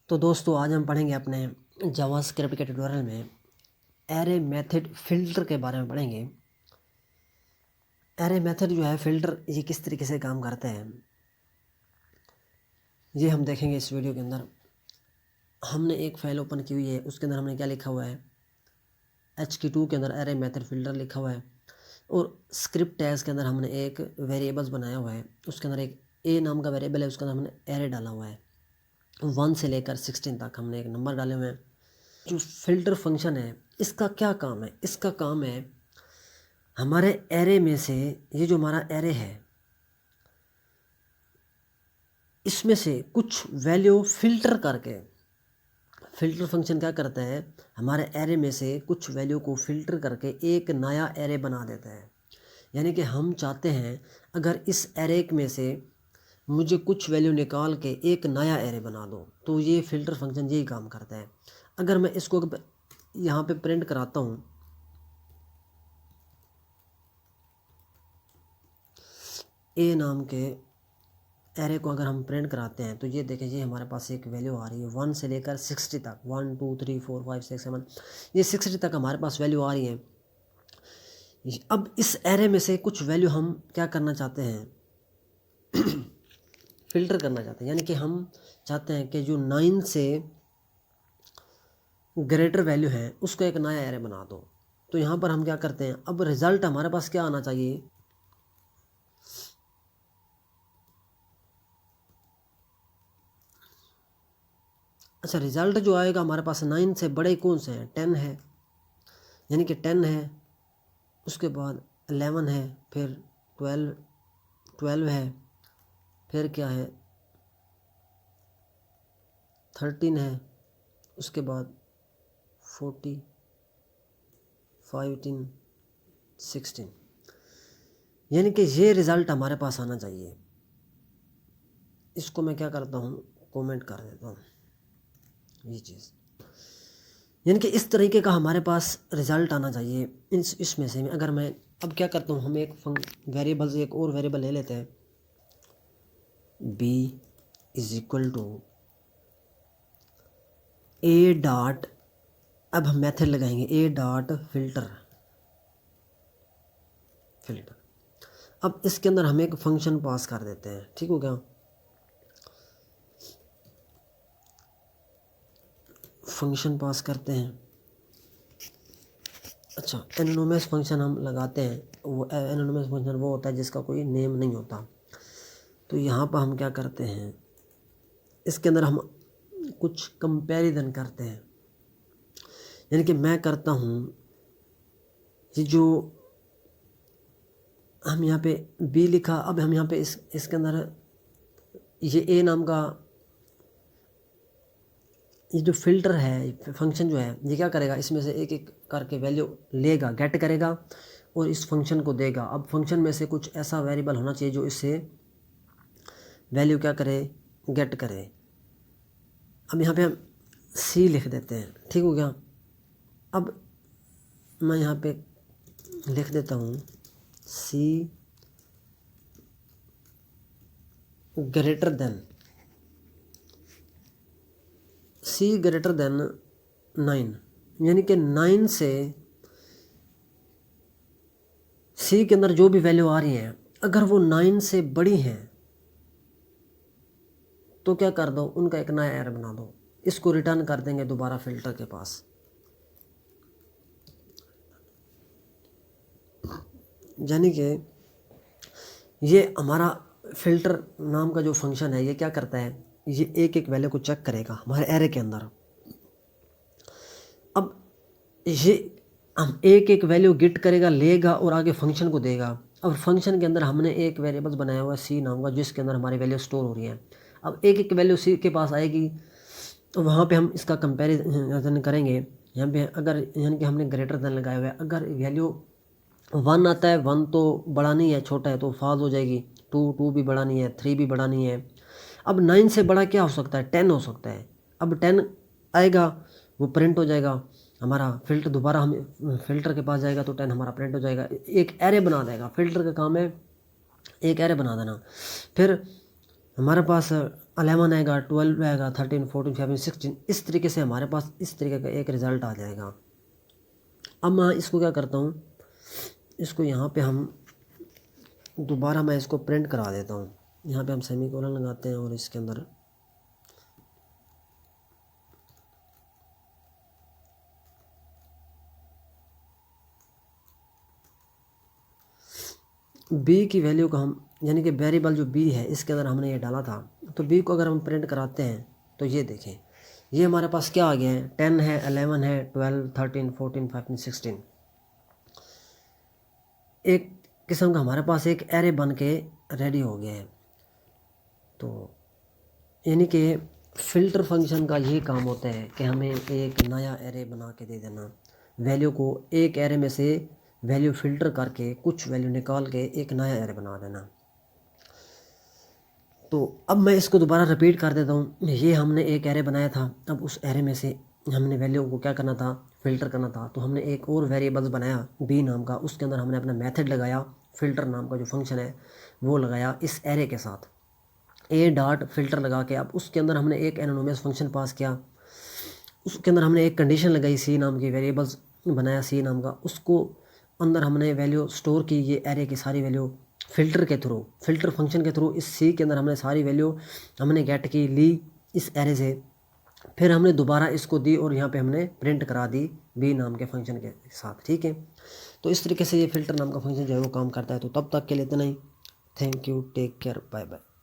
तो दोस्तों आज हम पढ़ेंगे अपने जावास्क्रिप्ट के ट्यूटोरियल में एरे मेथड फ़िल्टर के बारे में पढ़ेंगे। एरे मेथड जो है फ़िल्टर ये किस तरीके से काम करते हैं ये हम देखेंगे इस वीडियो के अंदर। हमने एक फ़ाइल ओपन की हुई है, उसके अंदर हमने क्या लिखा हुआ है, HK2 के अंदर एरे मेथड फ़िल्टर लिखा हुआ है और स्क्रिप्ट टैग्स के अंदर हमने एक वेरिएबल्स बनाया हुआ है। उसके अंदर एक ए नाम का वेरिएबल है, उसके अंदर हमने एरे डाला हुआ है। 1 से लेकर 16 तक हमने एक नंबर डाले हुए हैं। जो फ़िल्टर फंक्शन है इसका क्या काम है, इसका काम है हमारे एरे में से, ये जो हमारा एरे है इसमें से कुछ वैल्यू फ़िल्टर करके, फ़िल्टर फंक्शन क्या करता है, हमारे एरे में से कुछ वैल्यू को फ़िल्टर करके एक नया एरे बना देता है। यानी कि हम चाहते हैं अगर इस एरे में से मुझे कुछ वैल्यू निकाल के एक नया एरे बना दो, तो ये फ़िल्टर फंक्शन यही काम करता है। अगर मैं इसको यहाँ पे प्रिंट कराता हूँ, ए नाम के एरे को अगर हम प्रिंट कराते हैं तो ये देखें, ये हमारे पास एक वैल्यू आ रही है 1 से लेकर 60 तक, 1 2 3 4 5 6 7, ये 60 तक हमारे पास वैल्यू आ रही है। अब इस एरे में से कुछ वैल्यू हम क्या करना चाहते हैं, फ़िल्टर करना चाहते हैं। यानी कि हम चाहते हैं कि जो 9 से ग्रेटर वैल्यू है उसको एक नया एरे बना दो। तो यहाँ पर हम क्या करते हैं, अब रिज़ल्ट हमारे पास क्या आना चाहिए, अच्छा रिज़ल्ट जो आएगा हमारे पास 9 से बड़े कौन से हैं, 10 है, यानी कि 10 है, उसके बाद 11 है, फिर 12 है, फिर क्या है 13 है, उसके बाद 40 15 16, यानी कि ये रिज़ल्ट हमारे पास आना चाहिए। इसको मैं क्या करता हूँ, कमेंट कर देता हूँ ये चीज़, यानी कि इस तरीके का हमारे पास रिज़ल्ट आना चाहिए। इसमें से अगर मैं अब क्या करता हूँ, हम एक वेरिएबल से एक और वेरिएबल ले लेते हैं, b is equal to A dot, अब हम मेथड लगाएंगे ए डॉट फ़िल्टर। अब इसके अंदर हम एक फंक्शन पास कर देते हैं, ठीक हो गया। फंक्शन पास करते हैं, अच्छा एनोनिमस फंक्शन हम लगाते हैं। वो एनोनिमस फंक्शन वो होता है जिसका कोई नेम नहीं होता। तो यहाँ पर हम क्या करते हैं, इसके अंदर हम कुछ कंपैरिजन करते हैं। यानी कि मैं करता हूँ, ये जो हम यहाँ पे b लिखा, अब हम यहाँ पे इसके अंदर ये a नाम का ये जो फ़िल्टर है फंक्शन जो है, ये क्या करेगा, इसमें से एक एक करके वैल्यू लेगा, गेट करेगा और इस फंक्शन को देगा। अब फंक्शन में से कुछ ऐसा वेरिएबल होना चाहिए जो इससे वैल्यू क्या करे, गेट करे। अब यहाँ पे हम c लिख देते हैं, ठीक हो गया। अब मैं यहाँ पे लिख देता हूँ c ग्रेटर देन 9, यानी कि 9 से c के अंदर जो भी वैल्यू आ रही हैं अगर वो 9 से बड़ी हैं तो क्या कर दो, उनका एक नया एरे बना दो। इसको रिटर्न कर देंगे दोबारा फ़िल्टर के पास। यानी कि ये हमारा फ़िल्टर नाम का जो फंक्शन है ये क्या करता है, ये एक एक वैल्यू को चेक करेगा हमारे एरे के अंदर। अब ये हम एक एक वैल्यू गेट करेगा, लेगा और आगे फंक्शन को देगा। अब फंक्शन के अंदर हमने एक वेरिएबल्स बनाया हुआ है c नाम का, जिसके अंदर हमारी वैल्यू स्टोर हो रही है। अब एक एक वैल्यू c के पास आएगी तो वहाँ पे हम इसका कंपैरिजन करेंगे। यहाँ पे अगर यानी कि हमने ग्रेटर देन लगाया हुआ है, अगर वैल्यू 1 आता है, 1 तो बड़ा नहीं है, छोटा है तो फॉल्स हो जाएगी। 2 भी बड़ा नहीं है, 3 भी बड़ा नहीं है। अब 9 से बड़ा क्या हो सकता है, 10 हो सकता है। अब 10 आएगा, वो प्रिंट हो जाएगा हमारा फ़िल्टर, दोबारा हम फ़िल्टर के पास जाएगा तो 10 हमारा प्रिंट हो जाएगा, एक एरे बना देगा। फ़िल्टर का काम है एक एरे बना देना। फिर हमारे पास 11 आएगा, 12 आएगा, 13, 14, 15, 16, इस तरीके से हमारे पास इस तरीके का एक रिज़ल्ट आ जाएगा। अब मैं इसको क्या करता हूँ, इसको यहाँ पे हम दोबारा मैं इसको प्रिंट करा देता हूँ। यहाँ पे हम सेमीकोलन लगाते हैं और इसके अंदर बी की वैल्यू को हम, यानी कि वेरिएबल जो बी है इसके अंदर हमने ये डाला था, तो बी को अगर हम प्रिंट कराते हैं तो ये देखें, ये हमारे पास क्या आ गया है, 10 है, 11 है, 12, 13, 14, 15, 16। एक किस्म का हमारे पास एक एरे बन के रेडी हो गया है। तो यानी कि फ़िल्टर फंक्शन का ये काम होता है कि हमें एक नया एरे बना के दे देना, वैल्यू को एक एरे में से वैल्यू फ़िल्टर करके कुछ वैल्यू निकाल के एक नया एरे बना देना। तो अब मैं इसको दोबारा रिपीट कर देता हूँ। ये हमने एक एरे बनाया था, अब उस एरे में से हमने वैल्यू को क्या करना था, फ़िल्टर करना था। तो हमने एक और वेरिएबल्स बनाया बी नाम का, उसके अंदर हमने अपना मेथड लगाया, फ़िल्टर नाम का जो फंक्शन है वो लगाया इस एरे के साथ, ए डॉट फिल्टर लगा के। अब उसके अंदर हमने एक एनोनिमस फंक्शन पास किया, उसके अंदर हमने एक कंडीशन लगाई, सी नाम की वेरिएबल्स बनाया सी नाम का, उसको अंदर हमने वैल्यू स्टोर की, ये एरे की सारी वैल्यू फ़िल्टर के थ्रू, फ़िल्टर फंक्शन के थ्रू इस सी के अंदर हमने सारी वैल्यू हमने गेट की, ली इस एरे से, फिर हमने दोबारा इसको दी और यहाँ पे हमने प्रिंट करा दी बी नाम के फंक्शन के साथ। ठीक है, तो इस तरीके से ये फ़िल्टर नाम का फंक्शन जो है वो काम करता है। तो तब तक के लिए इतना ही। Thank you, take care, bye bye.